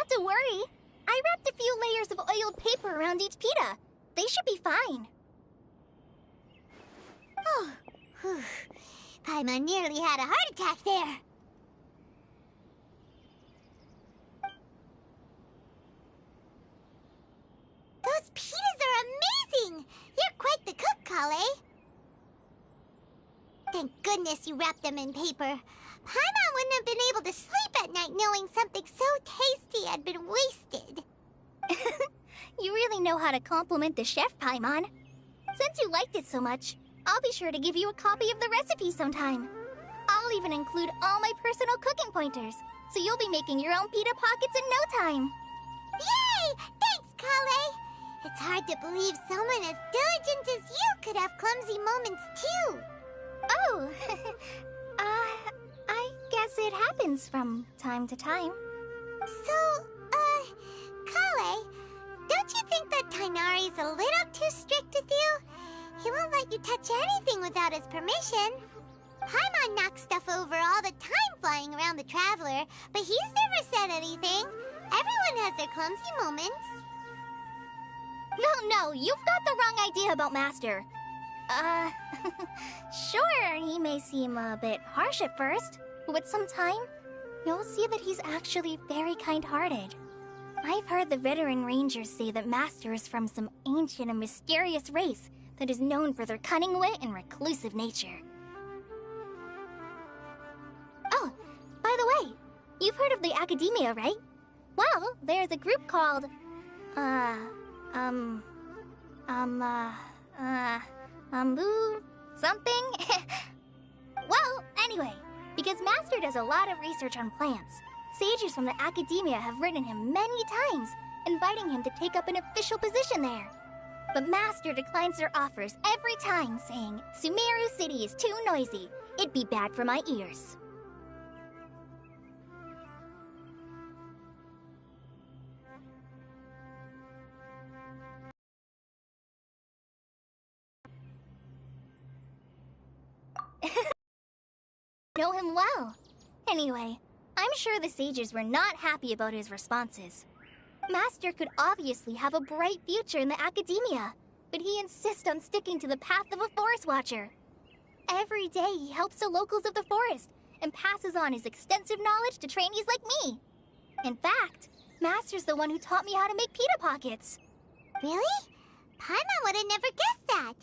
Not to worry. I wrapped a few layers of oiled paper around each pita. They should be fine. Oh, whew. Paimon nearly had a heart attack there. Those pitas are amazing! You're quite the cook, Kale. Thank goodness you wrapped them in paper. Paimon wouldn't have been able to sleep at night knowing something so tasty had been wasted. You really know how to compliment the chef, Paimon. Since you liked it so much, I'll be sure to give you a copy of the recipe sometime. I'll even include all my personal cooking pointers, so you'll be making your own pita pockets in no time. Yay! Thanks, Kale! It's hard to believe someone as diligent as you could have clumsy moments, too. Oh, I guess it happens from time to time. So, Kale, don't you think that Tighnari's a little too strict with you? He won't let you touch anything without his permission. Paimon knocks stuff over all the time flying around the Traveler, but he's never said anything. Everyone has their clumsy moments. No, you've got the wrong idea about Master. Sure, he may seem a bit harsh at first, but with some time, you'll see that he's actually very kind-hearted. I've heard the veteran rangers say that Master is from some ancient and mysterious race that is known for their cunning wit and reclusive nature. Oh, by the way, you've heard of the Academia, right? Well, there's a group called, something? Well, anyway, because Master does a lot of research on plants, sages from the Academia have written him many times, inviting him to take up an official position there. But Master declines their offers every time, saying, Sumeru City is too noisy. It'd be bad for my ears. Know him well. Anyway, I'm sure the sages were not happy about his responses. Master could obviously have a bright future in the Academia, but he insists on sticking to the path of a forest watcher. Every day he helps the locals of the forest and passes on his extensive knowledge to trainees like me. In fact, Master's the one who taught me how to make pita pockets. Really? Paimon would have never guessed that.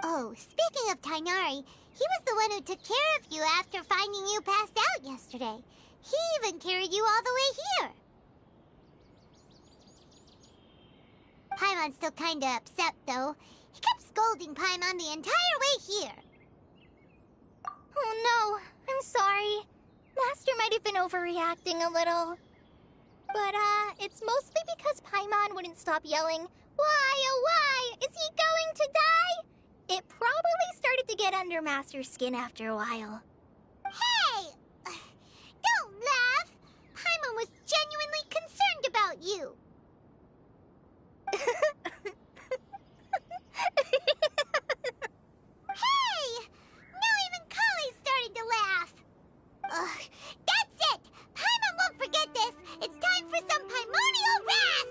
Oh, speaking of Tighnari, he was the one who took care of you after finding you passed out yesterday. He even carried you all the way here. Paimon's still kinda upset, though. He kept scolding Paimon the entire way here. Oh no, I'm sorry. Master might have been overreacting a little. But, it's mostly because Paimon wouldn't stop yelling, "Why, oh why? Is he going to die?" It probably started to get under Master's skin after a while. Hey! Don't laugh! Paimon was genuinely concerned about you. Hey! Now even Kale's starting to laugh. Ugh, that's it! Paimon won't forget this! It's time for some Paimonial wrath!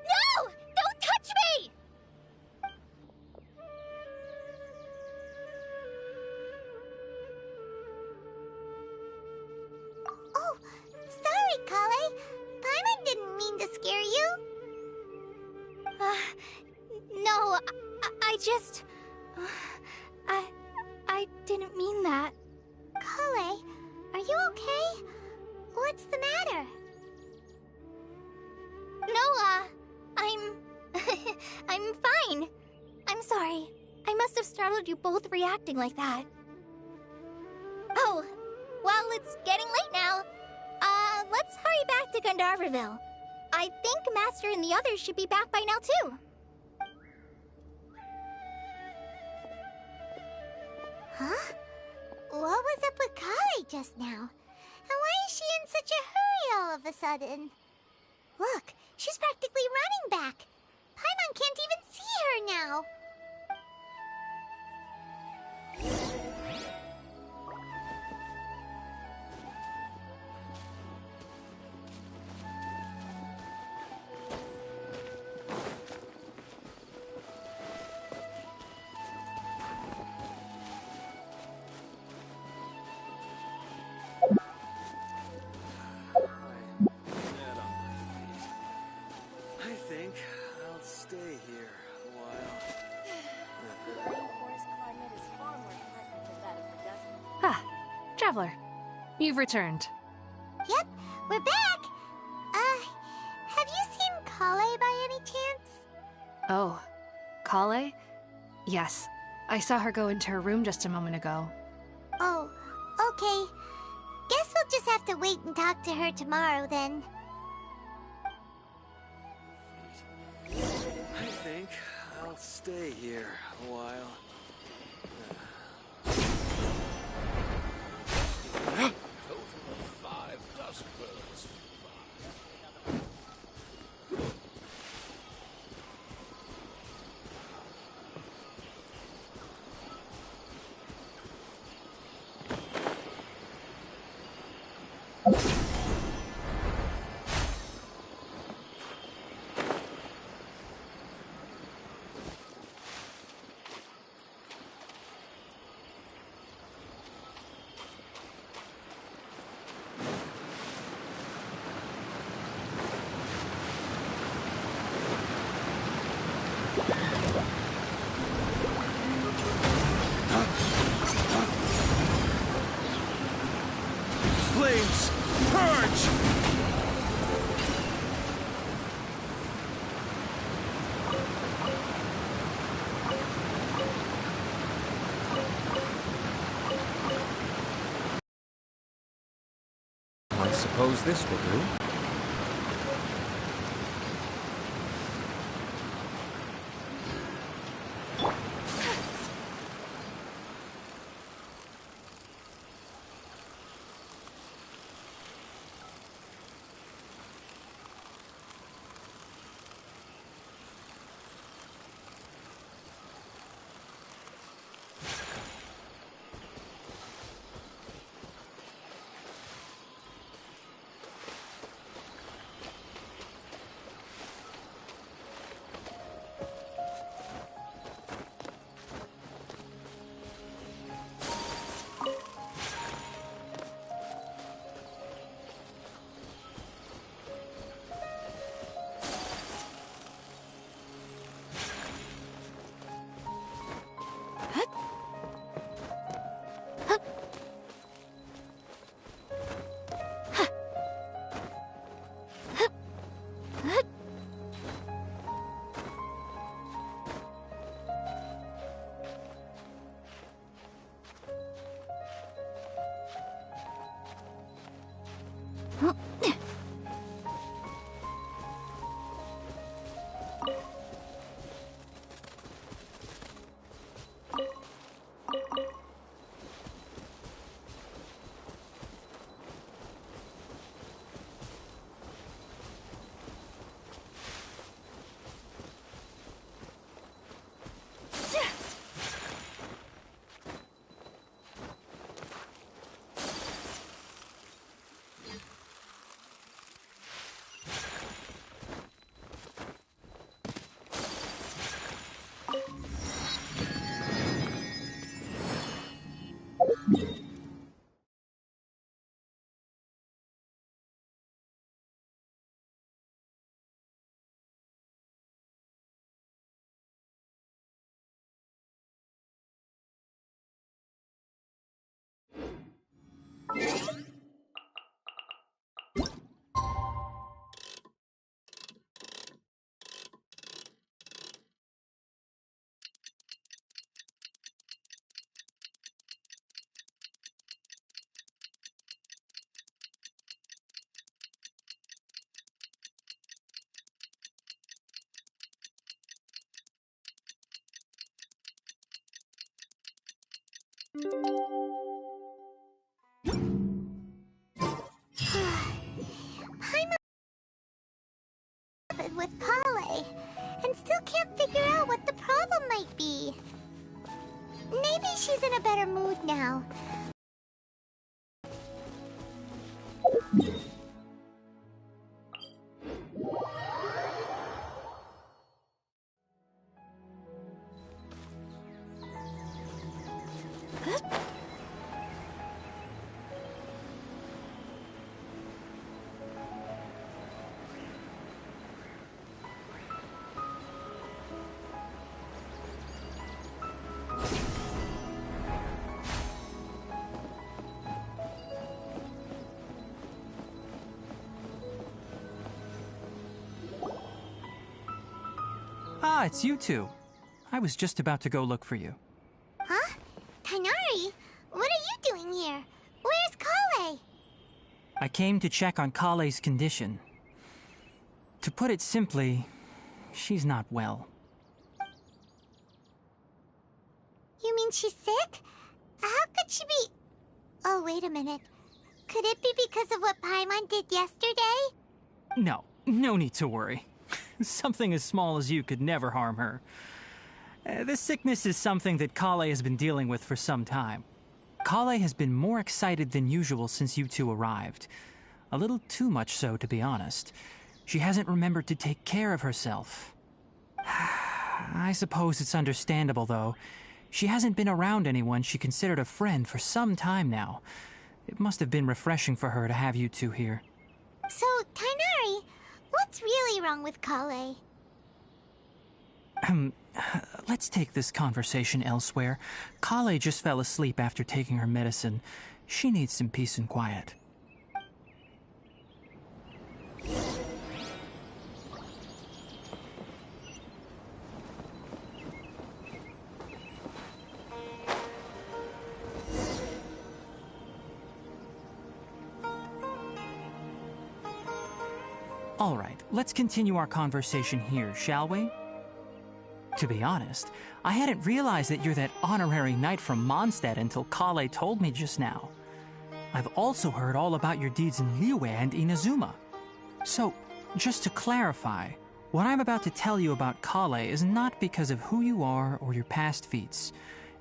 No! Don't touch me! Oh, sorry, Kale. Paimon didn't mean to scare you. No, I just... I didn't mean that. Kale, are you okay? What's the matter? No, I'm... I'm fine. I'm sorry. I must have startled you both reacting like that. Oh, well, it's getting late now. Let's hurry back to Gandharvaville. I think Master and the others should be back by now, too. Huh? What was up with Kale just now? And why is she in such a hurry all of a sudden? Look, she's practically running back. Paimon can't even see her now. Traveler, you've returned. Yep, we're back. Have you seen Kale by any chance? Oh, Kale? Yes, I saw her go into her room just a moment ago. Oh, okay. Guess we'll just have to wait and talk to her tomorrow then. I think I'll stay here a while. Total of 5 dusk birds. Flames! Purge! I suppose this will do. With Kale, and still can't figure out what the problem might be. Maybe she's in a better mood now. Ah, it's you two. I was just about to go look for you. Huh? Tighnari, what are you doing here? Where's Collei? I came to check on Kallei's condition. To put it simply, she's not well. You mean she's sick? How could she be... Oh, wait a minute. Could it be because of what Paimon did yesterday? No need to worry. Something as small as you could never harm her. This sickness is something that Collei has been dealing with for some time. Collei has been more excited than usual since you two arrived. A little too much so, to be honest. She hasn't remembered to take care of herself. I suppose it's understandable, though. She hasn't been around anyone she considered a friend for some time now. It must have been refreshing for her to have you two here. So, Tighnari, what's really wrong with Collei? Let's take this conversation elsewhere. Collei just fell asleep after taking her medicine. She needs some peace and quiet. All right, let's continue our conversation here, shall we? To be honest, I hadn't realized that you're that honorary knight from Mondstadt until Collei told me just now. I've also heard all about your deeds in Liyue and Inazuma. So, just to clarify, what I'm about to tell you about Collei is not because of who you are or your past feats.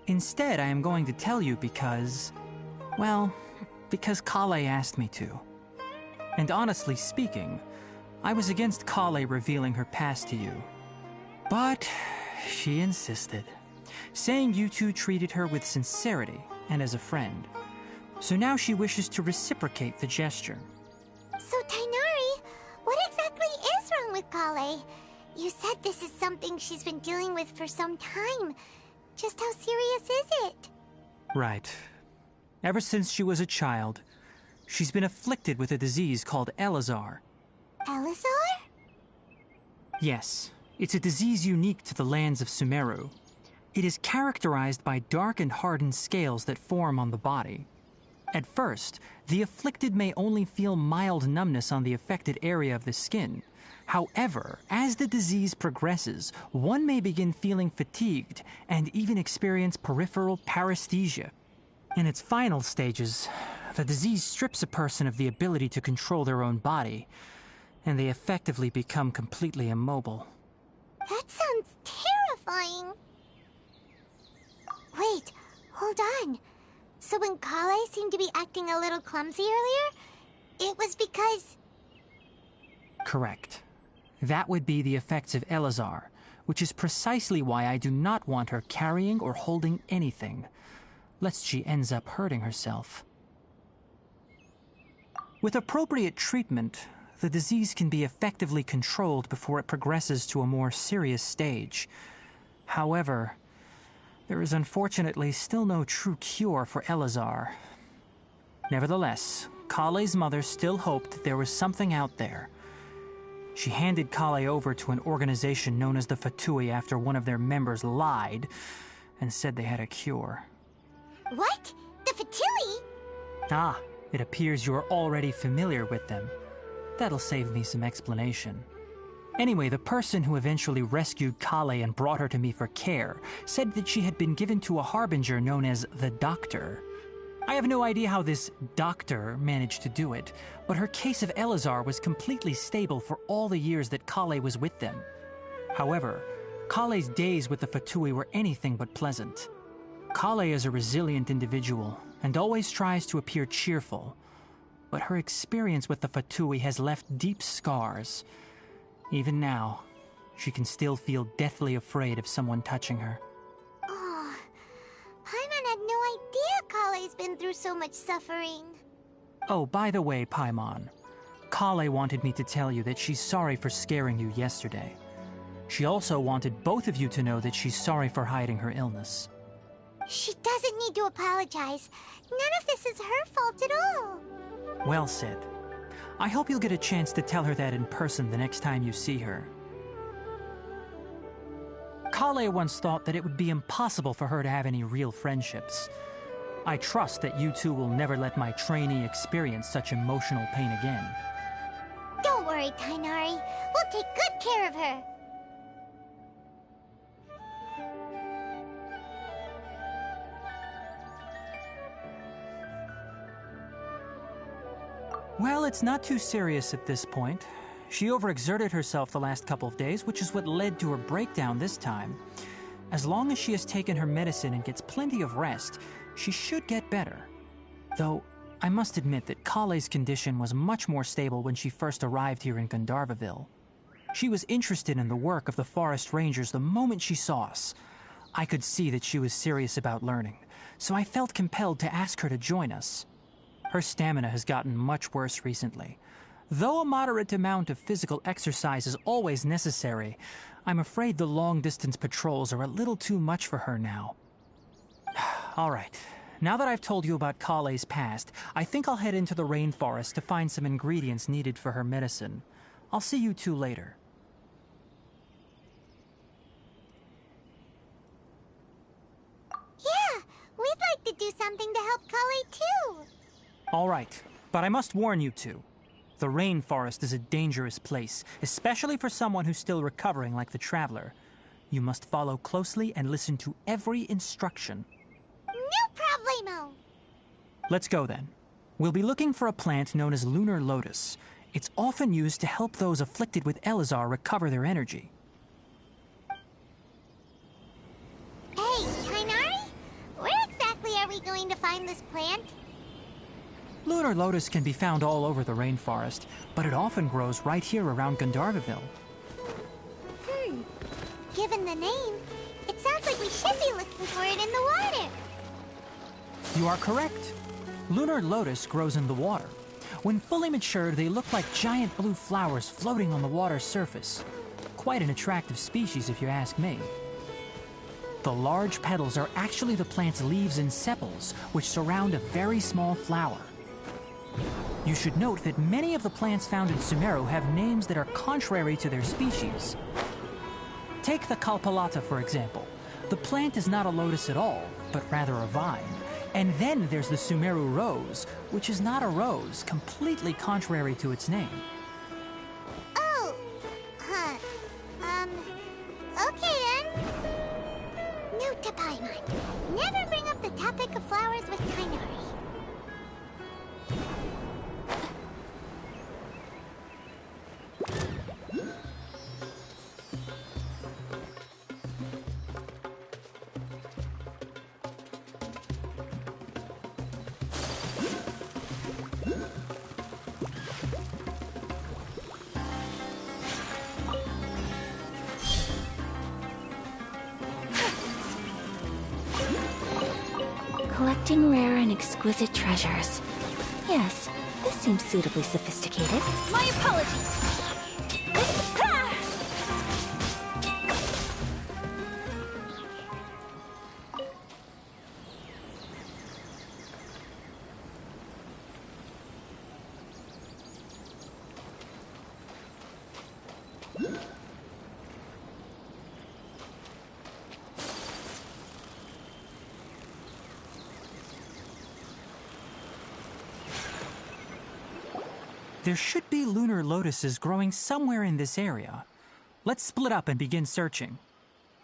Instead, I am going to tell you because... well, because Collei asked me to. And honestly speaking, I was against Collei revealing her past to you. But she insisted, saying you two treated her with sincerity and as a friend. So now she wishes to reciprocate the gesture. So, Tighnari, what exactly is wrong with Collei? You said this is something she's been dealing with for some time. Just how serious is it? Right. Ever since she was a child, she's been afflicted with a disease called Elazar. Elazar? Yes, it's a disease unique to the lands of Sumeru. It is characterized by dark and hardened scales that form on the body. At first, the afflicted may only feel mild numbness on the affected area of the skin. However, as the disease progresses, one may begin feeling fatigued and even experience peripheral paresthesia. In its final stages, the disease strips a person of the ability to control their own body, and they effectively become completely immobile. That sounds terrifying. Wait, hold on. So when Collei seemed to be acting a little clumsy earlier, it was because... Correct. That would be the effects of Elazar, which is precisely why I do not want her carrying or holding anything, lest she ends up hurting herself. With appropriate treatment, the disease can be effectively controlled before it progresses to a more serious stage. However, there is unfortunately still no true cure for Elazar. Nevertheless, Collei's mother still hoped that there was something out there. She handed Collei over to an organization known as the Fatui after one of their members lied and said they had a cure. What? The Fatui? Ah, it appears you are already familiar with them. That'll save me some explanation. Anyway, the person who eventually rescued Collei and brought her to me for care said that she had been given to a harbinger known as the Doctor. I have no idea how this doctor managed to do it, but her case of Elazar was completely stable for all the years that Collei was with them. However, Collei's days with the Fatui were anything but pleasant. Collei is a resilient individual and always tries to appear cheerful, but her experience with the Fatui has left deep scars. Even now, she can still feel deathly afraid of someone touching her. Oh, Paimon had no idea Collei's been through so much suffering. Oh, by the way, Paimon, Collei wanted me to tell you that she's sorry for scaring you yesterday. She also wanted both of you to know that she's sorry for hiding her illness. She doesn't need to apologize. None of this is her fault at all. Well said. I hope you'll get a chance to tell her that in person the next time you see her. Kale once thought that it would be impossible for her to have any real friendships. I trust that you two will never let my trainee experience such emotional pain again. Don't worry, Tighnari. We'll take good care of her. Well, it's not too serious at this point. She overexerted herself the last couple of days, which is what led to her breakdown this time. As long as she has taken her medicine and gets plenty of rest, she should get better. Though, I must admit that Kale's condition was much more stable when she first arrived here in Gandharvaville. She was interested in the work of the forest rangers the moment she saw us. I could see that she was serious about learning, so I felt compelled to ask her to join us. Her stamina has gotten much worse recently. Though a moderate amount of physical exercise is always necessary, I'm afraid the long-distance patrols are a little too much for her now. All right, now that I've told you about Kale's past, I think I'll head into the rainforest to find some ingredients needed for her medicine. I'll see you two later. Yeah, we'd like to do something to help Kale too. All right, but I must warn you two. The rainforest is a dangerous place, especially for someone who's still recovering like the Traveler. You must follow closely and listen to every instruction. No problemo. Let's go then. We'll be looking for a plant known as Lunar Lotus. It's often used to help those afflicted with Elazar recover their energy. Hey, Tighnari, where exactly are we going to find this plant? Lunar Lotus can be found all over the rainforest, but it often grows right here around Gandharvaville. Given the name, it sounds like we should be looking for it in the water. You are correct. Lunar Lotus grows in the water. When fully matured, they look like giant blue flowers floating on the water's surface. Quite an attractive species, if you ask me. The large petals are actually the plant's leaves and sepals, which surround a very small flower. You should note that many of the plants found in Sumeru have names that are contrary to their species. Take the Kalpalata, for example. The plant is not a lotus at all, but rather a vine. And then there's the Sumeru rose, which is not a rose, completely contrary to its name. Oh, huh. Okay then. Note to Paimon. Never bring up the topic of flowers with Tighnari. Collecting rare and exquisite treasures. Yes, this seems suitably sophisticated. My apologies. There should be lunar lotuses growing somewhere in this area. Let's split up and begin searching.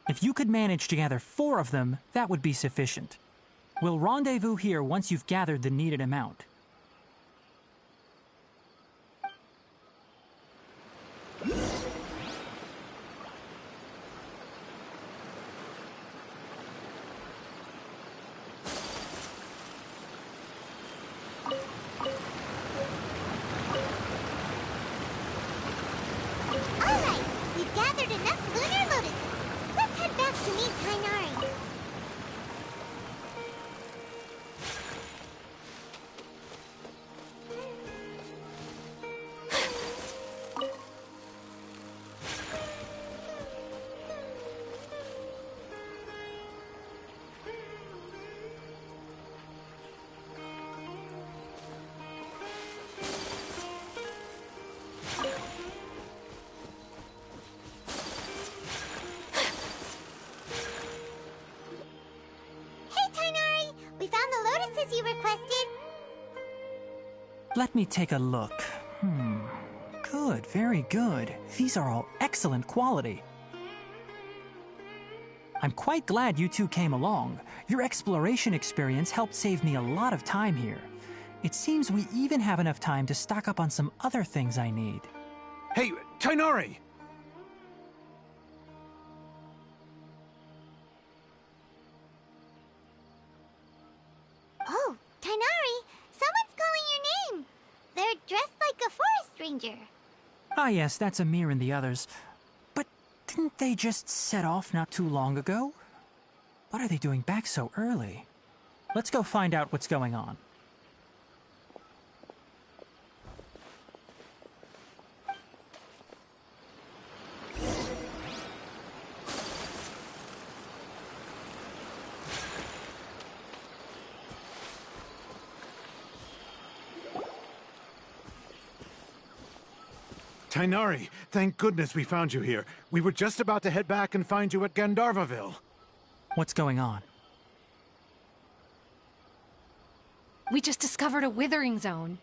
If you could manage to gather 4 of them, that would be sufficient. We'll rendezvous here once you've gathered the needed amount. Alright, we've gathered enough lunar lotuses. Let's head back to meet Tighnari. just as you requested. Let me take a look. Good, very good. These are all excellent quality. I'm quite glad you two came along. Your exploration experience helped save me a lot of time here. It seems we even have enough time to stock up on some other things I need. Hey, Tighnari! Oh, Tighnari, someone's calling your name. They're dressed like a forest ranger. Ah yes, that's Amir and the others. But didn't they just set off not too long ago? What are they doing back so early? Let's go find out what's going on. Tighnari, thank goodness we found you here. We were just about to head back and find you at Gandharvaville. What's going on? We just discovered a withering zone.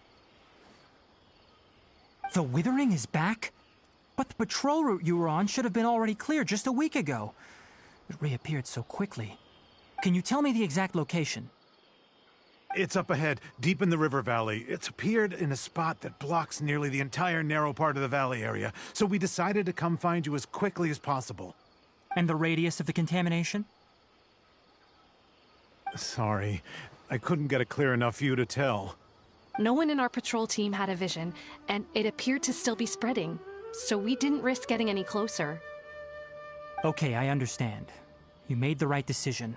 The Withering is back? But the patrol route you were on should have been already clear just a week ago. It reappeared so quickly. Can you tell me the exact location? It's up ahead, deep in the river valley. It's appeared in a spot that blocks nearly the entire narrow part of the valley area, so we decided to come find you as quickly as possible. And the radius of the contamination? Sorry, I couldn't get a clear enough view to tell. No one in our patrol team had a vision, and it appeared to still be spreading, so we didn't risk getting any closer. Okay, I understand. You made the right decision.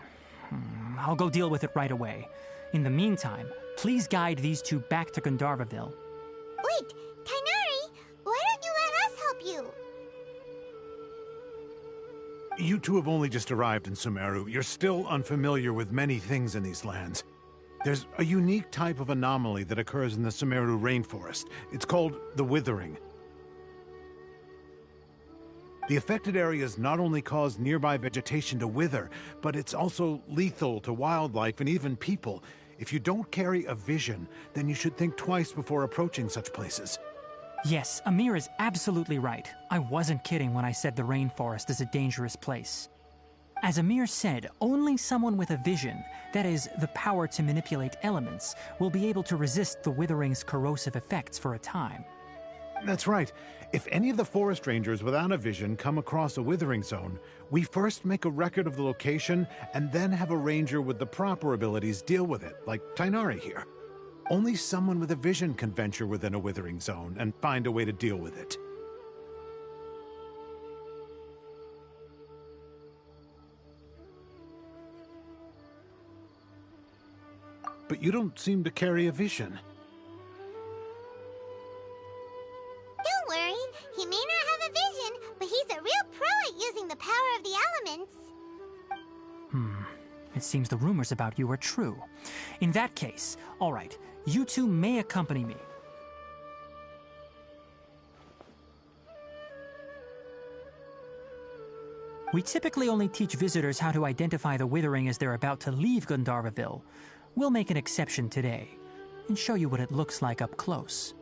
I'll go deal with it right away. In the meantime, please guide these two back to Gandharvaville. Wait, Tighnari, why don't you let us help you? You two have only just arrived in Sumeru. You're still unfamiliar with many things in these lands. There's a unique type of anomaly that occurs in the Sumeru rainforest. It's called the Withering. The affected areas not only cause nearby vegetation to wither, but it's also lethal to wildlife and even people. If you don't carry a vision, then you should think twice before approaching such places. Yes, Amir is absolutely right. I wasn't kidding when I said the rainforest is a dangerous place. As Amir said, only someone with a vision, that is, the power to manipulate elements, will be able to resist the Withering's corrosive effects for a time. That's right. If any of the forest rangers without a vision come across a withering zone, we first make a record of the location and then have a ranger with the proper abilities deal with it, like Tighnari here. Only someone with a vision can venture within a withering zone and find a way to deal with it. But you don't seem to carry a vision. Don't worry, he may not have a vision, but he's a real pro at using the power of the elements. It seems the rumors about you are true. In that case, all right, you two may accompany me. We typically only teach visitors how to identify the Withering as they're about to leave Gandharvaville. We'll make an exception today and show you what it looks like up close.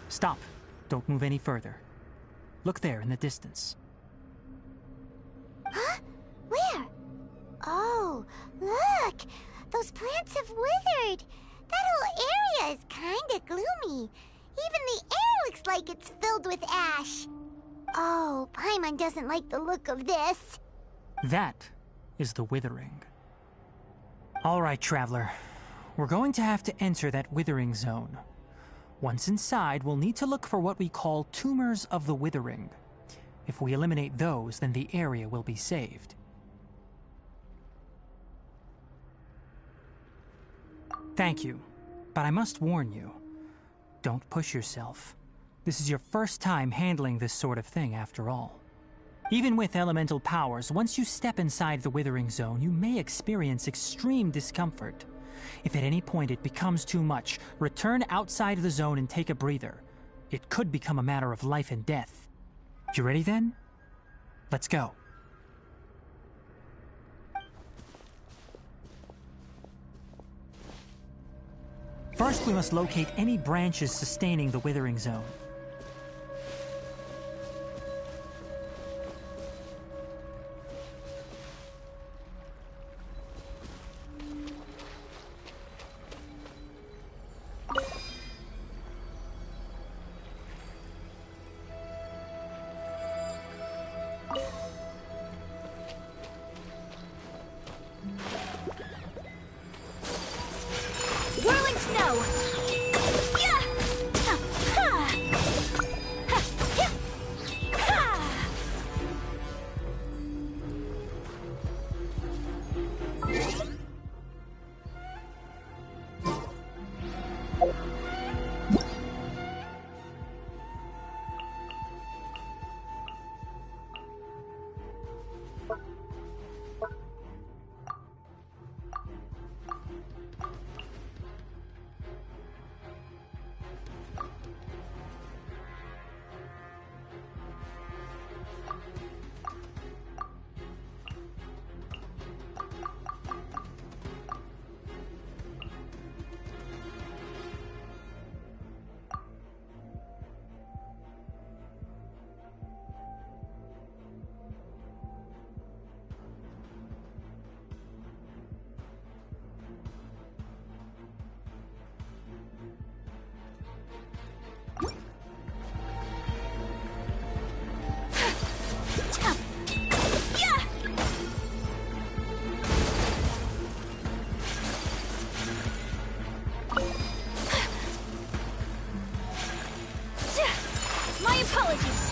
Stop. Don't move any further. Look there in the distance. Huh? Where? Oh, look! Those plants have withered! That whole area is kinda gloomy. Even the air looks like it's filled with ash. Oh, Paimon doesn't like the look of this. That is the Withering. All right, Traveler. We're going to have to enter that Withering zone. Once inside, we'll need to look for what we call tumors of the withering. If we eliminate those, then the area will be saved. Thank you, but I must warn you. Don't push yourself. This is your first time handling this sort of thing, after all. Even with elemental powers, once you step inside the Withering Zone, you may experience extreme discomfort. If at any point it becomes too much, return outside the zone and take a breather. It could become a matter of life and death. You ready then? Let's go. First, we must locate any branches sustaining the Withering Zone. Whirling snow! Yeah! Ha! Ha! Yeah! Ha! My apologies.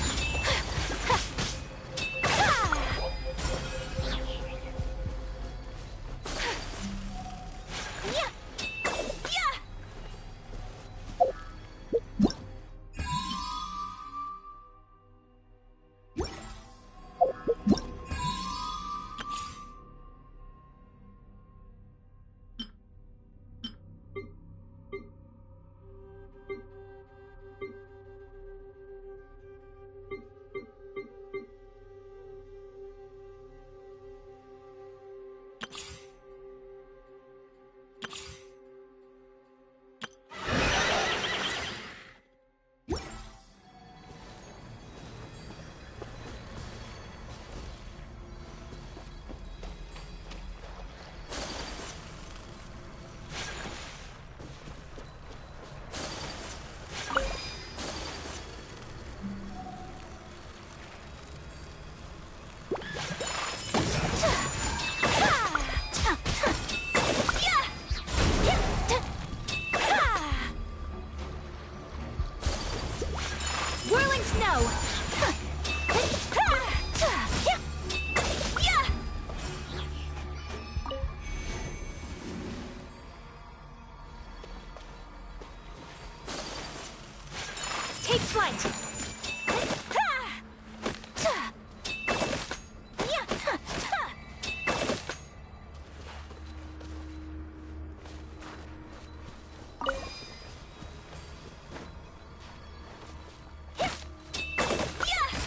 Whirling snow! Take flight!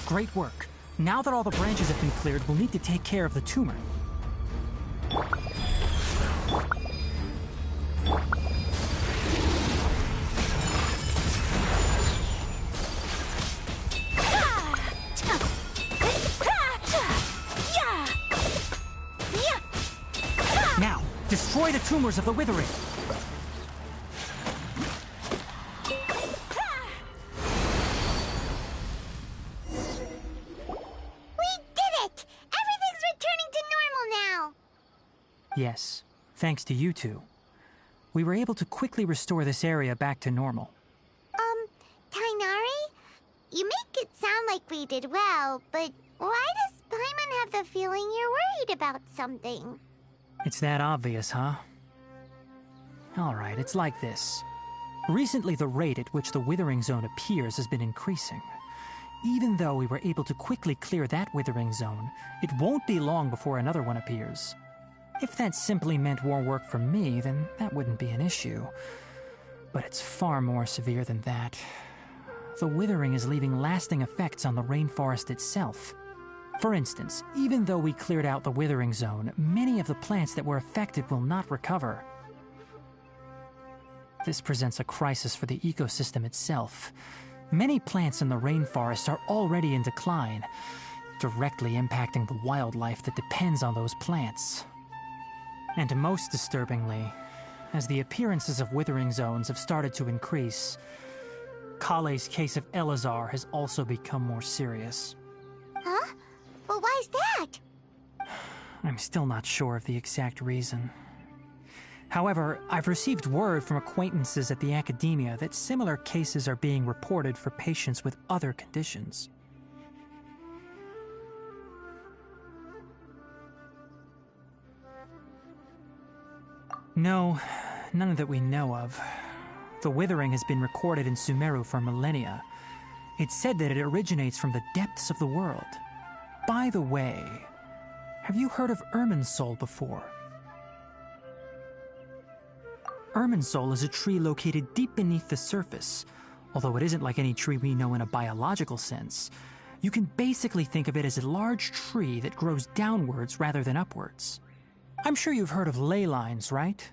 Great work. Now that all the branches have been cleared, we'll need to take care of the tumor. Now, destroy the tumors of the Withering. Yes, thanks to you two. We were able to quickly restore this area back to normal. make it sound like we did well, but why does Paimon have the feeling you're worried about something? It's that obvious, huh? Alright, it's like this. Recently, the rate at which the Withering Zone appears has been increasing. Even though we were able to quickly clear that Withering Zone, it won't be long before another one appears. If that simply meant more work for me, then that wouldn't be an issue. But it's far more severe than that. The Withering is leaving lasting effects on the rainforest itself. For instance, even though we cleared out the Withering Zone, many of the plants that were affected will not recover. This presents a crisis for the ecosystem itself. Many plants in the rainforest are already in decline, directly impacting the wildlife that depends on those plants. And most disturbingly, as the appearances of Withering Zones have started to increase, Kale's case of Elazar has also become more serious. Huh? Well, why's that? I'm still not sure of the exact reason. However, I've received word from acquaintances at the Academia that similar cases are being reported for patients with other conditions. No, none that we know of. The Withering has been recorded in Sumeru for millennia. It's said that it originates from the depths of the world. By the way, have you heard of Irminsul before? Irminsul is a tree located deep beneath the surface. Although it isn't like any tree we know in a biological sense, you can basically think of it as a large tree that grows downwards rather than upwards. I'm sure you've heard of ley lines, right?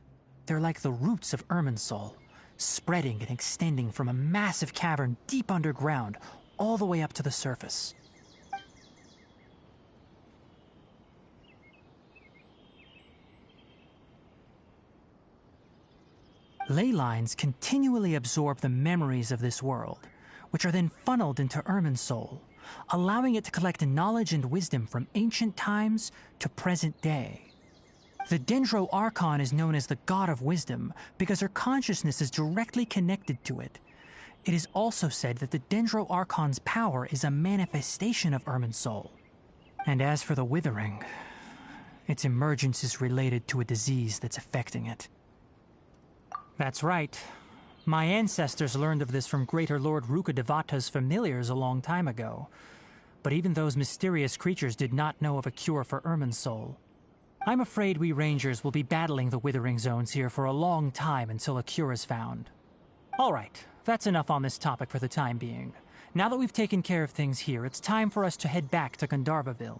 They're like the roots of Irminsul, spreading and extending from a massive cavern deep underground all the way up to the surface. Ley lines continually absorb the memories of this world, which are then funneled into Irminsul, allowing it to collect knowledge and wisdom from ancient times to present day. The Dendro Archon is known as the God of Wisdom because her consciousness is directly connected to it. It is also said that the Dendro Archon's power is a manifestation of Irminsul. And as for the Withering, its emergence is related to a disease that's affecting it. That's right. My ancestors learned of this from Greater Lord Rukkhadevata's familiars a long time ago. But even those mysterious creatures did not know of a cure for Irminsul. I'm afraid we Rangers will be battling the Withering Zones here for a long time until a cure is found. Alright, that's enough on this topic for the time being. Now that we've taken care of things here, it's time for us to head back to Gandharvaville.